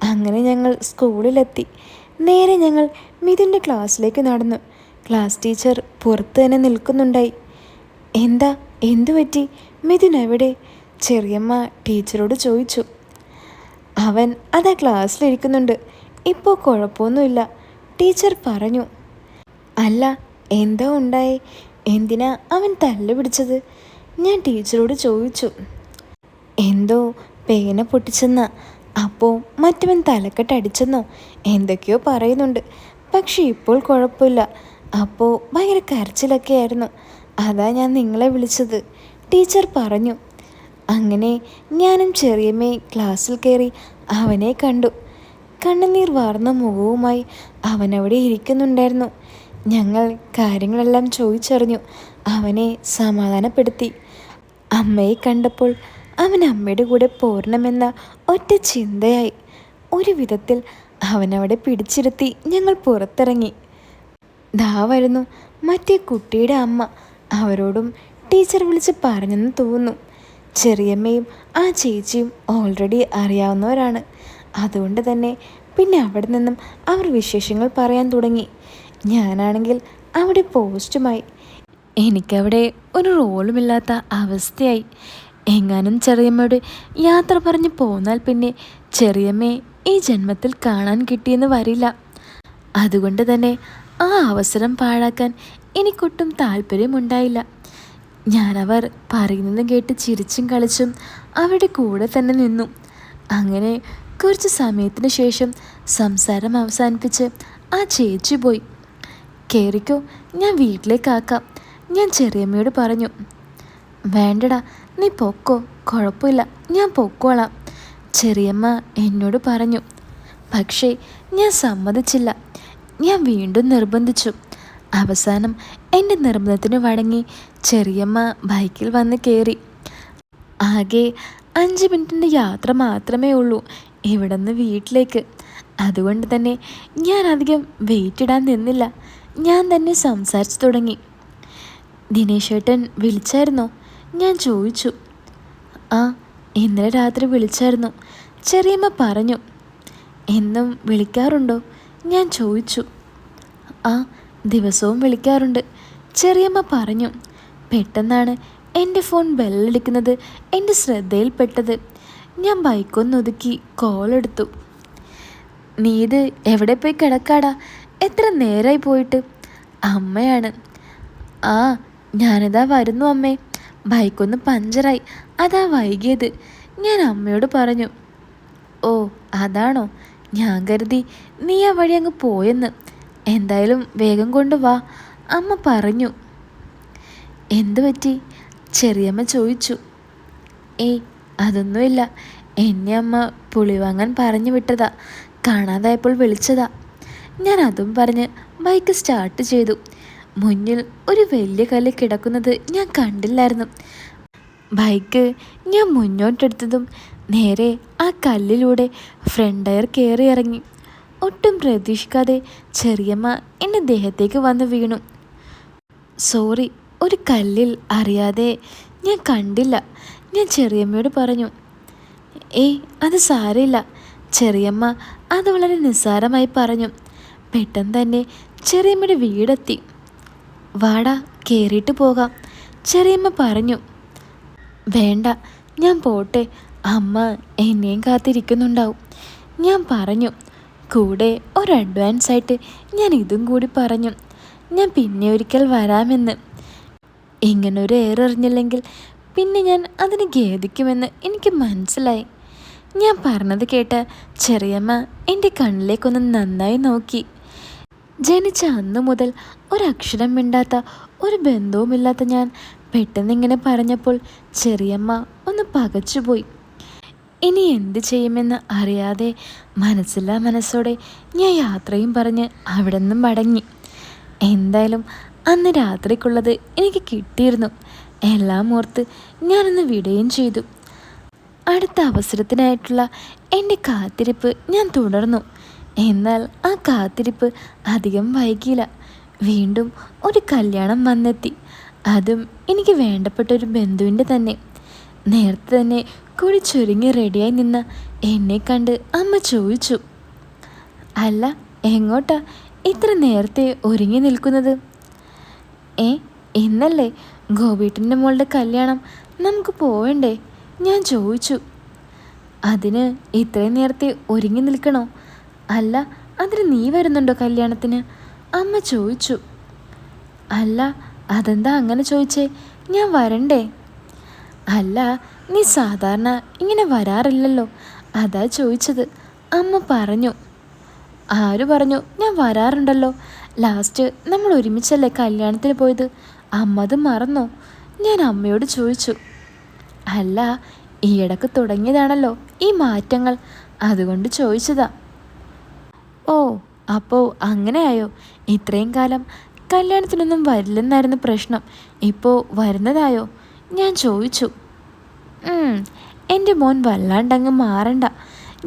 അങ്ങനെ ഞങ്ങൾ സ്കൂളിലെത്തി. നേരെ ഞങ്ങൾ മിഥുൻ്റെ ക്ലാസ്സിലേക്ക് നടന്നു. ക്ലാസ് ടീച്ചർ പുറത്ത് തന്നെ നിൽക്കുന്നുണ്ടായി. എന്താ, എന്തു പറ്റി, മിഥുൻ എവിടെ? ചെറിയമ്മ ടീച്ചറോട് ചോദിച്ചു. അവൻ അതാ ക്ലാസ്സിലിരിക്കുന്നുണ്ട്, ഇപ്പോൾ കുഴപ്പമൊന്നുമില്ല, ടീച്ചർ പറഞ്ഞു. അല്ല, എന്താ ഉണ്ടായേ? എന്തിനാ അവൻ തല്ല് പിടിച്ചത്? ഞാൻ ടീച്ചറോട് ചോദിച്ചു. എന്തോ പേന പൊട്ടിച്ചെന്നാ, അപ്പോൾ മറ്റവൻ തലക്കെട്ടടിച്ചെന്നോ എന്തൊക്കെയോ പറയുന്നുണ്ട്. പക്ഷെ ഇപ്പോൾ കുഴപ്പമില്ല. അപ്പോൾ ഭയങ്കര കരച്ചിലൊക്കെ ആയിരുന്നു, അതാ ഞാൻ നിങ്ങളെ വിളിച്ചത്, ടീച്ചർ പറഞ്ഞു. അങ്ങനെ ഞാനും ചെറിയമ്മയും ക്ലാസ്സിൽ കയറി അവനെ കണ്ടു. കണ്ണുനീർ വാർന്ന മുഖവുമായി അവനവിടെ ഇരിക്കുന്നുണ്ടായിരുന്നു. ഞങ്ങൾ കാര്യങ്ങളെല്ലാം ചോദിച്ചറിഞ്ഞു, അവനെ സമാധാനപ്പെടുത്തി. അമ്മയെ കണ്ടപ്പോൾ അവൻ അമ്മയുടെ കൂടെ പോരണമെന്ന ഒറ്റ ചിന്തയായി. ഒരു വിധത്തിൽ അവനവിടെ പിടിച്ചിരുത്തി ഞങ്ങൾ പുറത്തിറങ്ങി. ദാ വരുന്നു മറ്റേ കുട്ടിയുടെ അമ്മ. അവരോടും ടീച്ചർ വിളിച്ച് പറഞ്ഞെന്ന് തോന്നുന്നു. ചെറിയമ്മയും ആ ചേച്ചിയും ഓൾറെഡി അറിയാവുന്നവരാണ്. അതുകൊണ്ട് തന്നെ പിന്നെ അവിടെ നിന്നും അവർ വിശേഷങ്ങൾ പറയാൻ തുടങ്ങി. ഞാനാണെങ്കിൽ അവിടെ പോസ്റ്റുമായി. എനിക്കവിടെ ഒരു റോളുമില്ലാത്ത അവസ്ഥയായി. എങ്ങാനും ചെറിയമ്മയോട് യാത്ര പറഞ്ഞ് പോന്നാൽ പിന്നെ ചെറിയമ്മയെ ഈ ജന്മത്തിൽ കാണാൻ കിട്ടിയെന്ന് വരില്ല. അതുകൊണ്ട് തന്നെ ആ അവസരം പാഴാക്കാൻ എനിക്കൊട്ടും താല്പര്യമുണ്ടായില്ല. ഞാനവർ പറയുന്നത് കേട്ട് ചിരിച്ചും കളിച്ചും അവരുടെ കൂടെ തന്നെ നിന്നു. അങ്ങനെ കുറച്ച് സമയത്തിന് ശേഷം സംസാരം അവസാനിപ്പിച്ച് ആ ചേച്ചി പോയി. കയറിക്കോ, ഞാൻ വീട്ടിലേക്കാക്കാം, ഞാൻ ചെറിയമ്മയോട് പറഞ്ഞു. വേണ്ടടാ, നീ പൊക്കോ, കുഴപ്പമില്ല, ഞാൻ പൊക്കോളാം, ചെറിയമ്മ എന്നോട് പറഞ്ഞു. പക്ഷേ ഞാൻ സമ്മതിച്ചില്ല. ഞാൻ വീണ്ടും നിർബന്ധിച്ചു. അവസാനം എൻ്റെ നിർബന്ധത്തിന് വഴങ്ങി ചെറിയമ്മ ബൈക്കിൽ വന്ന് കയറി. ആകെ 5 മിനിറ്റിൻ്റെ യാത്ര മാത്രമേ ഉള്ളൂ ഇവിടെ നിന്ന് വീട്ടിലേക്ക്. അതുകൊണ്ട് തന്നെ ഞാൻ അധികം വെയിറ്റ് ഇടാൻ നിന്നില്ല. ഞാൻ തന്നെ സംസാരിച്ചു തുടങ്ങി. ദിനേശേട്ടൻ വിളിച്ചായിരുന്നോ? ഞാൻ ചോദിച്ചു. ആ, ഇന്നലെ രാത്രി വിളിച്ചായിരുന്നു, ചെറിയമ്മ പറഞ്ഞു. എന്നും വിളിക്കാറുണ്ടോ? ഞാൻ ചോദിച്ചു. ആ, ദിവസവും വിളിക്കാറുണ്ട്, ചെറിയമ്മ പറഞ്ഞു. പെട്ടെന്നാണ് എൻ്റെ ഫോൺ ബെല്ലടിക്കുന്നത് എൻ്റെ ശ്രദ്ധയിൽപ്പെട്ടത്. ഞാൻ ബൈക്കൊന്നൊതുക്കി കോളെടുത്തു. നീ ഇത് എവിടെ പോയി കിടക്കാടാ? എത്ര നേരമായി പോയിട്ട്? അമ്മയാണ്. ആ, ഞാനിതാ വരുന്നു അമ്മേ, ബൈക്കൊന്ന് പഞ്ചറായി, അതാ വൈകിയത്, ഞാൻ അമ്മയോട് പറഞ്ഞു. ഓ അതാണോ? ഞാൻ കരുതി നീ ആ വഴി അങ്ങ് പോയെന്ന്. എന്തായാലും വേഗം കൊണ്ട് വാ, അമ്മ പറഞ്ഞു. എന്തു പറ്റി? ചെറിയമ്മ ചോദിച്ചു. ഏയ് അതൊന്നുമില്ല, എന്നെ അമ്മ പുളി വാങ്ങാൻ പറഞ്ഞു വിട്ടതാ, കാണാതായപ്പോൾ വിളിച്ചതാ. ഞാൻ അതും പറഞ്ഞ് ബൈക്ക് സ്റ്റാർട്ട് ചെയ്തു. മുന്നിൽ ഒരു വലിയ കല്ല് കിടക്കുന്നത് ഞാൻ കണ്ടില്ലായിരുന്നു. ബൈക്ക് ഞാൻ മുന്നോട്ടെടുത്തതും നേരെ ആ കല്ലിലൂടെ ഫ്രണ്ട് ടയർ കയറി ഇറങ്ങി. ഒട്ടും പ്രതീക്ഷിക്കാതെ ചെറിയമ്മ എൻ്റെ ദേഹത്തേക്ക് വന്ന് വീണു. സോറി, ഒരു കല്ലിൽ അറിയാതെ ഞാൻ കണ്ടില്ല, ഞാൻ ചെറിയമ്മയോട് പറഞ്ഞു. ഏയ് അത് സാരമില്ല, ചെറിയമ്മ അത് വളരെ നിസ്സാരമായി പറഞ്ഞു. പെട്ടെന്ന് തന്നെ ചെറിയമ്മയുടെ വീടെത്തി. വാടാ, കയറിയിട്ട് പോകാം, ചെറിയമ്മ പറഞ്ഞു. വേണ്ട, ഞാൻ പോട്ടെ, അമ്മ എന്നെയും കാത്തിരിക്കുന്നുണ്ടാവും, ഞാൻ പറഞ്ഞു. കൂടെ ഒരു അഡ്വാൻസായിട്ട് ഞാൻ ഇതും കൂടി പറഞ്ഞു, ഞാൻ പിന്നെ ഒരിക്കൽ വരാമെന്ന്. ഇങ്ങനൊരു എറിഞ്ഞില്ലെങ്കിൽ പിന്നെ ഞാൻ അതിന് ഖേദിക്കുമെന്ന് എനിക്ക് മനസ്സിലായി. ഞാൻ പറഞ്ഞത് കേട്ട ചെറിയമ്മ എൻ്റെ കണ്ണിലേക്കൊന്ന് നന്നായി നോക്കി. ജനിച്ച അന്നു മുതൽ ഒരക്ഷരം മിണ്ടാത്ത, ഒരു ബന്ധവുമില്ലാത്ത ഞാൻ പെട്ടെന്നിങ്ങനെ പറഞ്ഞപ്പോൾ ചെറിയമ്മ ഒന്ന് പകച്ചുപോയി. ഇനി എന്ത് ചെയ്യുമെന്ന് അറിയാതെ മനസ്സില്ലാ മനസ്സോടെ ഞാൻ യാത്രയും പറഞ്ഞ് അവിടെ നിന്നും മടങ്ങി. എന്തായാലും അന്ന് രാത്രിക്കുള്ളത് എനിക്ക് കിട്ടിയിരുന്നു. എല്ലാം ഓർത്ത് ഞാനൊന്ന് വിടുകയും ചെയ്തു. അടുത്ത അവസരത്തിനായിട്ടുള്ള എൻ്റെ കാത്തിരിപ്പ് ഞാൻ തുടർന്നു. എന്നാൽ ആ കാത്തിരിപ്പ് അധികം വൈകിയില്ല. വീണ്ടും ഒരു കല്യാണം വന്നെത്തി. അതും എനിക്ക് വേണ്ടപ്പെട്ട ഒരു ബന്ധുവിൻ്റെ തന്നെ. നേരത്തെ തന്നെ കുളിച്ചൊരുങ്ങി റെഡിയായി നിന്ന എന്നെ കണ്ട് അമ്മ ചോദിച്ചു, അല്ല എങ്ങോട്ടാ ഇത്ര നേരത്തെ ഒരുങ്ങി നിൽക്കുന്നത്? ഇന്നല്ലേ ഗോപീട്ടൻ്റെ മോളുടെ കല്യാണം, നമുക്ക് പോവണ്ടേ? ഞാൻ ചോദിച്ചു. അതിന് ഇത്രയും നേരത്തെ ഒരുങ്ങി നിൽക്കണോ? അല്ല അതിന് നീ വരുന്നുണ്ടോ കല്യാണത്തിന്? അമ്മ ചോദിച്ചു. അല്ല അതെന്താ അങ്ങനെ ചോദിച്ചേ? ഞാൻ വരണ്ടേ? അല്ല നീ സാധാരണ ഇങ്ങനെ വരാറില്ലല്ലോ, അതാ ചോദിച്ചത്. അമ്മ പറഞ്ഞു. ആര് പറഞ്ഞു ഞാൻ വരാറുണ്ടല്ലോ? ലാസ്റ്റ് നമ്മൾ ഒരുമിച്ചല്ലേ കല്യാണത്തിന് പോയത്, അമ്മ അത് മറന്നോ? ഞാൻ അമ്മയോട് ചോദിച്ചു. അല്ല ഈയിടക്ക് തുടങ്ങിയതാണല്ലോ ഈ മാറ്റങ്ങൾ, അതുകൊണ്ട് ചോദിച്ചതാ. ഓ അപ്പോൾ അങ്ങനെയായോ? ഇത്രയും കാലം കല്യാണത്തിനൊന്നും വരില്ലെന്നായിരുന്നു പ്രശ്നം, ഇപ്പോൾ വരുന്നതായോ? ഞാൻ ചോദിച്ചു. എൻ്റെ മോൻ വല്ലാണ്ടങ്ങ് മാറണ്ട,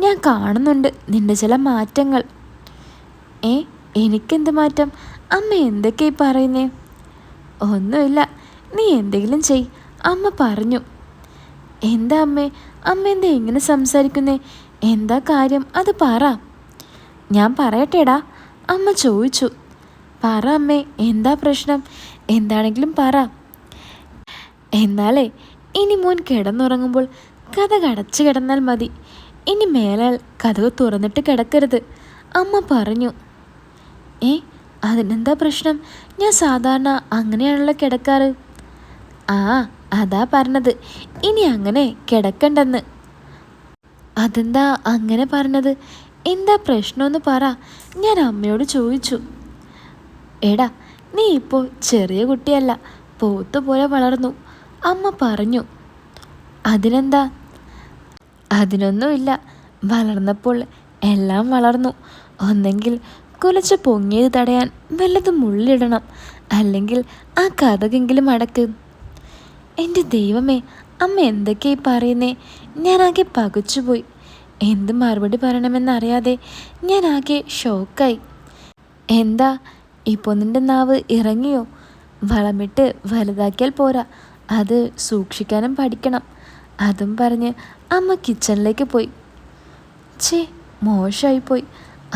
ഞാൻ കാണുന്നുണ്ട് നിൻ്റെ ചില മാറ്റങ്ങൾ. എനിക്കെന്ത് മാറ്റം? അമ്മ എന്തൊക്കെയായി പറയുന്നേ? ഒന്നുമില്ല, നീ എന്തെങ്കിലും ചെയ്, അമ്മ പറഞ്ഞു. എന്താ അമ്മ എന്താ ഇങ്ങനെ സംസാരിക്കുന്നേ? എന്താ കാര്യം, അത് പറ. ഞാൻ പറയട്ടേടാ, അമ്മ ചോദിച്ചു. പറ അമ്മേ, എന്താ പ്രശ്നം? എന്താണെങ്കിലും പറ. എന്നാലേ ഇനി മോൻ കിടന്നുറങ്ങുമ്പോൾ കഥ അടച്ചു കിടന്നാൽ മതി, ഇനി മേലാൽ കഥക് തുറന്നിട്ട് കിടക്കരുത്, അമ്മ പറഞ്ഞു. അതിനെന്താ പ്രശ്നം? ഞാൻ സാധാരണ അങ്ങനെയാണല്ലോ കിടക്കാറ്. അതാ പറഞ്ഞത് ഇനി അങ്ങനെ കിടക്കണ്ടെന്ന്. അതെന്താ അങ്ങനെ പറഞ്ഞത്? എന്താ പ്രശ്നമെന്ന് പറ, ഞാൻ അമ്മയോട് ചോദിച്ചു. എടാ നീ ഇപ്പോൾ ചെറിയ കുട്ടിയല്ല, പോത്തുപോലെ വളർന്നു, അമ്മ പറഞ്ഞു. അതിനെന്താ? അതിനൊന്നുമില്ല, വളർന്നപ്പോൾ എല്ലാം വളർന്നു. ഒന്നെങ്കിൽ കുലച്ച് പൊങ്ങിയത് തടയാൻ വല്ലതും മുള്ളിടണം, അല്ലെങ്കിൽ ആ കഥകെങ്കിലും അടക്ക്. എൻ്റെ ദൈവമേ, അമ്മ എന്തൊക്കെയായി പറയുന്നേ? ഞാനാകെ പകച്ചുപോയി. എന്ത് മറുപടി പറയണമെന്നറിയാതെ ഞാനാകെ ഷോക്കായി. എന്താ ഇപ്പോൾ നിൻ്റെ നാവ് ഇറങ്ങിയോ? വളമിട്ട് വലുതാക്കിയാൽ പോരാ, അത് സൂക്ഷിക്കാനും പഠിക്കണം. അതും പറഞ്ഞ് അമ്മ കിച്ചണിലേക്ക് പോയി. മോശമായിപ്പോയി.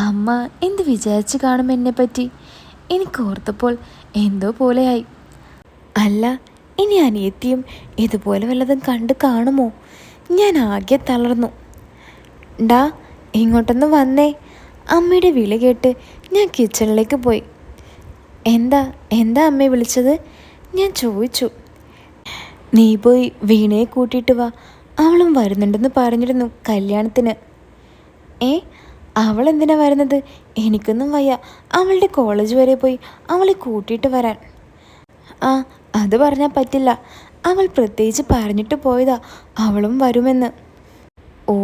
അമ്മ എന്ത് വിചാരിച്ച് കാണും എന്നെപ്പറ്റി? എനിക്കോർത്തപ്പോൾ എന്തോ പോലെയായി. അല്ല ഇനി അനിയത്തിയും ഇതുപോലെ വല്ലതും കണ്ട് കാണുമോ? ഞാൻ ആകെ തളർന്നു. ഡാ ഇങ്ങോട്ടൊന്ന് വന്നേ. അമ്മയുടെ വിളി കേട്ട് ഞാൻ കിച്ചണിലേക്ക് പോയി. എന്താ അമ്മയെ വിളിച്ചത്? ഞാൻ ചോദിച്ചു. നീ പോയി വീണയെ കൂട്ടിയിട്ട് വാ, അവളും വരുന്നുണ്ടെന്ന് പറഞ്ഞിരുന്നു കല്യാണത്തിന്. അവളെന്തിനാ വരുന്നത്? എനിക്കൊന്നും വയ്യ അവളുടെ കോളേജ് വരെ പോയി അവളെ കൂട്ടിയിട്ട് വരാൻ. അത് പറഞ്ഞാൽ പറ്റില്ല, അവൾ പ്രത്യേകിച്ച് പറഞ്ഞിട്ട് പോയതാ അവളും വരുമെന്ന്. ഓ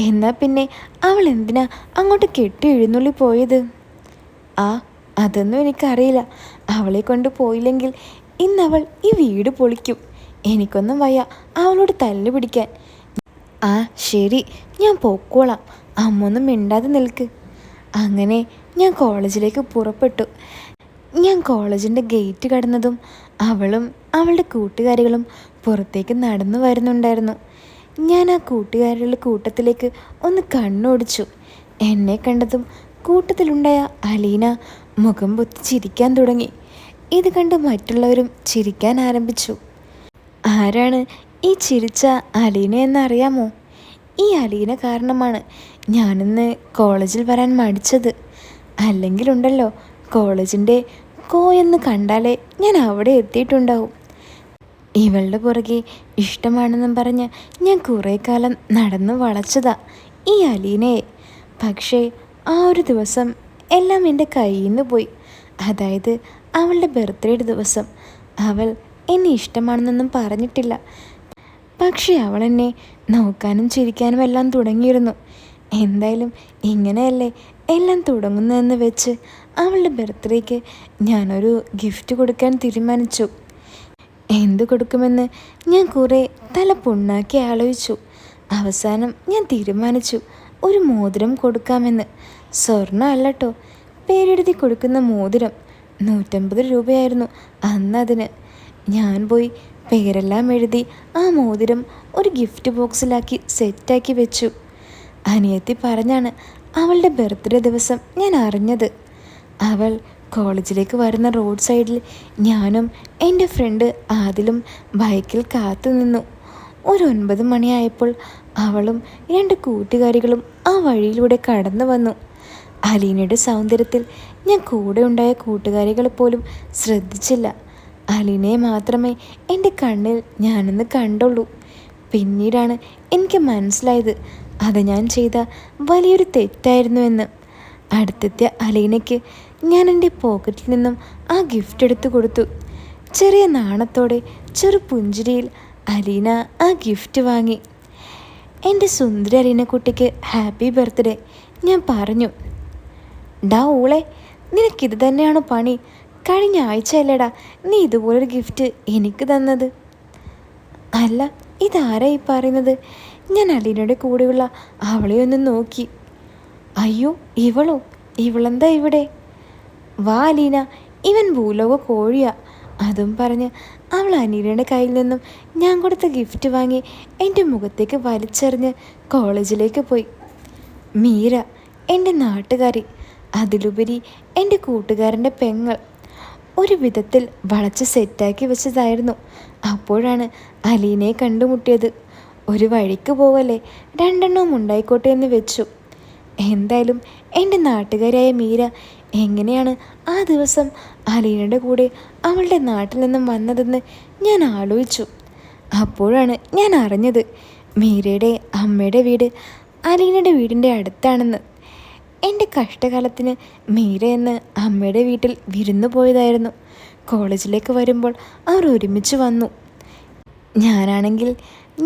എന്നാൽ പിന്നെ അവൾ എന്തിനാ അങ്ങോട്ട് കെട്ടി എഴുന്നള്ളി പോയത്? അതൊന്നും എനിക്കറിയില്ല. അവളെ കൊണ്ട് പോയില്ലെങ്കിൽ ഇന്നവൾ ഈ വീട് പൊളിക്കും. എനിക്കൊന്നും വയ്യ അവളോട് തല്ലു പിടിക്കാൻ. ശരി, ഞാൻ പൊക്കോളാം, അമ്മൊന്നും മിണ്ടാതെ നിൽക്ക്. അങ്ങനെ ഞാൻ കോളേജിലേക്ക് പുറപ്പെട്ടു. ഞാൻ കോളേജിൻ്റെ ഗേറ്റ് കടന്നതും അവളും അവളുടെ കൂട്ടുകാരികളും പുറത്തേക്ക് നടന്നു വരുന്നുണ്ടായിരുന്നു. ഞാൻ ആ കൂട്ടുകാരികളുടെ കൂട്ടത്തിലേക്ക് ഒന്ന് കണ്ണോടിച്ചു. എന്നെ കണ്ടതും കൂട്ടത്തിലുണ്ടായ അലീന മുഖം പൊത്തി ചിരിക്കാൻ തുടങ്ങി. ഇത് കണ്ട് മറ്റുള്ളവരും ചിരിക്കാൻ ആരംഭിച്ചു. ആരാണ് ഈ ചിരിച്ച അലീന എന്നറിയാമോ? ഈ അലീന കാരണമാണ് ഞാനിന്ന് കോളേജിൽ വരാൻ മടിച്ചത്. അല്ലെങ്കിലുണ്ടല്ലോ കോളേജിൻ്റെ എന്ന് കണ്ടാലേ ഞാൻ അവിടെ എത്തിയിട്ടുണ്ടാവും. ഇവളുടെ പുറകെ ഇഷ്ടമാണെന്നും പറഞ്ഞ് ഞാൻ കുറേ കാലം നടന്നു വളച്ചതാ ഈ അലീനയെ. പക്ഷേ ആ ഒരു ദിവസം എല്ലാം എൻ്റെ കയ്യിൽ നിന്ന് പോയി. അതായത് അവളുടെ ബർത്ത്ഡേയുടെ ദിവസം. അവൾ എന്നെ ഇഷ്ടമാണെന്നൊന്നും പറഞ്ഞിട്ടില്ല, പക്ഷേ അവൾ എന്നെ നോക്കാനും ചിരിക്കാനും എല്ലാം തുടങ്ങിയിരുന്നു. എന്തായാലും ഇങ്ങനെയല്ലേ എല്ലാം തുടങ്ങുന്നതെന്ന് വെച്ച് അവളുടെ ബർത്ത്ഡേക്ക് ഞാനൊരു ഗിഫ്റ്റ് കൊടുക്കാൻ തീരുമാനിച്ചു. എന്തു കൊടുക്കുമെന്ന് ഞാൻ കുറേ തല പുണ്ണാക്കി ആലോചിച്ചു. അവസാനം ഞാൻ തീരുമാനിച്ചു ഒരു മോതിരം കൊടുക്കാമെന്ന്. സ്വർണ്ണം അല്ലട്ടോ, പേരെഴുതി കൊടുക്കുന്ന മോതിരം. 150 രൂപയായിരുന്നു അന്നതിന്. ഞാൻ പോയി പേരെല്ലാം എഴുതി ആ മോതിരം ഒരു ഗിഫ്റ്റ് ബോക്സിലാക്കി സെറ്റാക്കി വെച്ചു. അനിയത്തി പറഞ്ഞാണ് അവളുടെ ബർത്ത്ഡേ ദിവസം ഞാൻ അറിഞ്ഞത്. അവൾ കോളേജിലേക്ക് വരുന്ന റോഡ് സൈഡിൽ ഞാനും എൻ്റെ ഫ്രണ്ട് ആദിലും ബൈക്കിൽ കാത്തു നിന്നു. ഒരു 9 മണിയായപ്പോൾ അവളും 2 കൂട്ടുകാരികളും ആ വഴിയിലൂടെ കടന്നു വന്നു. അലീനയുടെ സൗന്ദര്യത്തിൽ ഞാൻ കൂടെ ഉണ്ടായ കൂട്ടുകാരികളെ പോലും ശ്രദ്ധിച്ചില്ല. അലീനയെ മാത്രമേ എൻ്റെ കണ്ണിൽ ഞാനിന്ന് കണ്ടുള്ളൂ. പിന്നീടാണ് എനിക്ക് മനസ്സിലായത് അത് ഞാൻ ചെയ്ത വലിയൊരു തെറ്റായിരുന്നുവെന്ന്. അടുത്തെത്തിയ അലീനയ്ക്ക് ഞാൻ എൻ്റെ പോക്കറ്റിൽ നിന്നും ആ ഗിഫ്റ്റ് എടുത്തു കൊടുത്തു. ചെറിയ നാണത്തോടെ ചെറു പുഞ്ചിരിയിൽ അലീന ആ ഗിഫ്റ്റ് വാങ്ങി. എൻ്റെ സുന്ദരി അലീനക്കുട്ടിക്ക് ഹാപ്പി ബർത്ത്ഡേ ഞാൻ പറഞ്ഞു. ഡാ ഊളെ, നിനക്കിത് തന്നെയാണോ പണി? കഴിഞ്ഞ ആഴ്ചയല്ലേടാ നീ ഇതുപോലൊരു ഗിഫ്റ്റ് എനിക്ക് തന്നത്? അല്ല, ഇതാരാ ഈ പറയുന്നത്? ഞാൻ അലീനയുടെ കൂടെയുള്ള അവളെ ഒന്ന് നോക്കി. അയ്യോ, ഇവളോ? ഇവളെന്താ ഇവിടെ? വാ അലീന, ഇവൻ ഭൂലോക കോഴിയാ. അതും പറഞ്ഞ് അവൾ അലീനയുടെ കയ്യിൽ നിന്നും ഞാൻ കൊടുത്ത ഗിഫ്റ്റ് വാങ്ങി എൻ്റെ മുഖത്തേക്ക് വലിച്ചെറിഞ്ഞ് കോളേജിലേക്ക് പോയി. മീര എൻ്റെ നാട്ടുകാരി, അതിലുപരി എൻ്റെ കൂട്ടുകാരൻ്റെ പെങ്ങൾ. ഒരു വിധത്തിൽ വളച്ച് സെറ്റാക്കി വെച്ചതായിരുന്നു. അപ്പോഴാണ് അലീനയെ കണ്ടുമുട്ടിയത്. ഒരു വഴിക്ക് പോവല്ലേ, 2 എണ്ണവും ഉണ്ടായിക്കോട്ടെ എന്ന് വെച്ചു. എന്തായാലും എൻ്റെ നാട്ടുകാരിയായ മീര എങ്ങനെയാണ് ആ ദിവസം അലീനയുടെ കൂടെ അവളുടെ നാട്ടിൽ നിന്നും വന്നതെന്ന് ഞാൻ ആലോചിച്ചു. അപ്പോഴാണ് ഞാൻ അറിഞ്ഞത് മീരയുടെ അമ്മയുടെ വീട് അലീനയുടെ വീടിൻ്റെ അടുത്താണെന്ന്. എൻ്റെ കഷ്ടകാലത്തിന് മീര എന്ന് അമ്മയുടെ വീട്ടിൽ വിരുന്നു പോയതായിരുന്നു. കോളേജിലേക്ക് വരുമ്പോൾ അവർ ഒരുമിച്ച് വന്നു. ഞാനാണെങ്കിൽ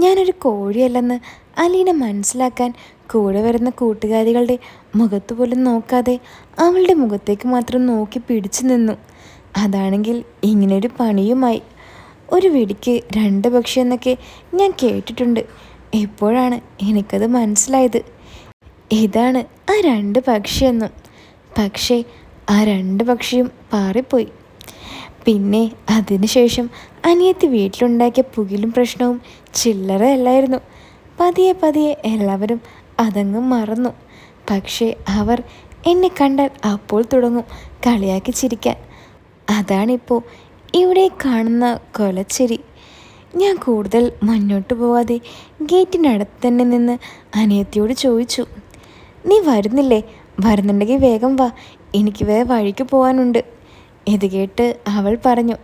ഞാനൊരു കോഴിയല്ലെന്ന് അലീന മനസ്സിലാക്കാൻ കൂടെ വരുന്ന കൂട്ടുകാരികളുടെ മുഖത്ത് പോലും നോക്കാതെ അവളുടെ മുഖത്തേക്ക് മാത്രം നോക്കി പിടിച്ചു നിന്നു. അതാണെങ്കിൽ ഇങ്ങനൊരു പണിയുമായി. ഒരു വെടിക്ക് 2 പക്ഷി എന്നൊക്കെ ഞാൻ കേട്ടിട്ടുണ്ട്. എപ്പോഴാണ് എനിക്കത് മനസ്സിലായത്. ഇതാണ് ആ 2 പക്ഷിയെന്നും. പക്ഷേ ആ 2 പക്ഷിയും പാറിപ്പോയി. പിന്നെ അതിനുശേഷം അനിയത്തി വീട്ടിലുണ്ടാക്കിയ പുകിലും പ്രശ്നവും ചില്ലറയല്ലായിരുന്നു. പതിയെ പതിയെ എല്ലാവരും അതങ്ങ് മറന്നു. പക്ഷേ അവർ എന്നെ കണ്ടാൽ അപ്പോൾ തുടങ്ങും കളിയാക്കി ചിരിക്കാൻ. അതാണിപ്പോൾ ഇവിടെ കാണുന്ന കൊലച്ചിരി. ഞാൻ കൂടുതൽ മുന്നോട്ട് പോവാതെ ഗേറ്റിനടുത്ത് തന്നെ നിന്ന് അനിയത്തിയോട് ചോദിച്ചു, നീ വരുന്നില്ലേ? വരുന്നുണ്ടെങ്കിൽ വേഗം വാ, എനിക്ക് വേറെ വഴിക്ക് പോകാനുണ്ട്. ഇത് കേട്ട് അവൾ പറഞ്ഞു,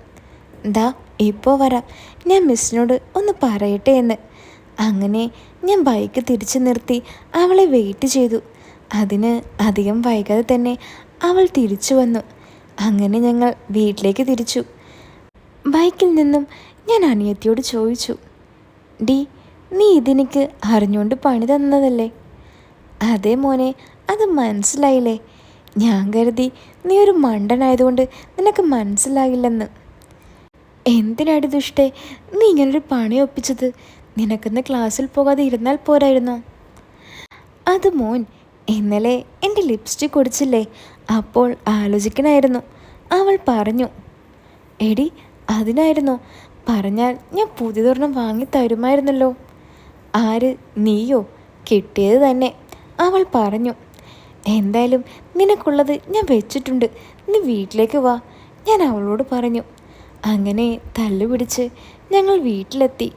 ദാ ഇപ്പോൾ വരാം, ഞാൻ മിസ്സിനോട് ഒന്ന് പറയട്ടെ എന്ന്. അങ്ങനെ ഞാൻ ബൈക്ക് തിരിച്ചു നിർത്തി അവളെ വെയിറ്റ് ചെയ്തു. അതിന് അധികം വൈകാതെ തന്നെ അവൾ തിരിച്ചു വന്നു. അങ്ങനെ ഞങ്ങൾ വീട്ടിലേക്ക് തിരിച്ചു. ബൈക്കിൽ നിന്നും ഞാൻ അനിയത്തിയോട് ചോദിച്ചു, ഡി, നീ ഇതെനിക്ക് അറിഞ്ഞുകൊണ്ട് പണി തന്നതല്ലേ? അതേ മോനെ, അത് മനസ്സിലായില്ലേ? ഞാൻ കരുതി നീ ഒരു മണ്ടനായതുകൊണ്ട് നിനക്ക് മനസ്സിലായില്ലെന്ന്. എന്തിനാടി ദുഷ്ടേ നീ ഇങ്ങനൊരു പണി ഒപ്പിച്ചത്? നിനക്കിന്ന് ക്ലാസ്സിൽ പോകാതെ ഇരുന്നാൽ പോരായിരുന്നോ? അത് മോൻ, ഇന്നലെ എൻ്റെ ലിപ്സ്റ്റിക് ഒടിച്ചില്ലേ, അപ്പോൾ ആലോചിക്കണമായിരുന്നു, അവൾ പറഞ്ഞു. എടി, അതിനായിരുന്നോ? പറഞ്ഞാൽ ഞാൻ പുതിയതൊരെണ്ണം വാങ്ങി തരുമായിരുന്നല്ലോ. ആര്, നീയോ? കിട്ടിയത് തന്നെ, അവൾ പറഞ്ഞു. എന്തായാലും നിനക്കുള്ളത് ഞാൻ വെച്ചിട്ടുണ്ട്, നീ വീട്ടിലേക്ക് വാ, ഞാൻ അവളോട് പറഞ്ഞു. അങ്ങനെ തല്ലുപിടിച്ച് ഞങ്ങൾ വീട്ടിലെത്തി.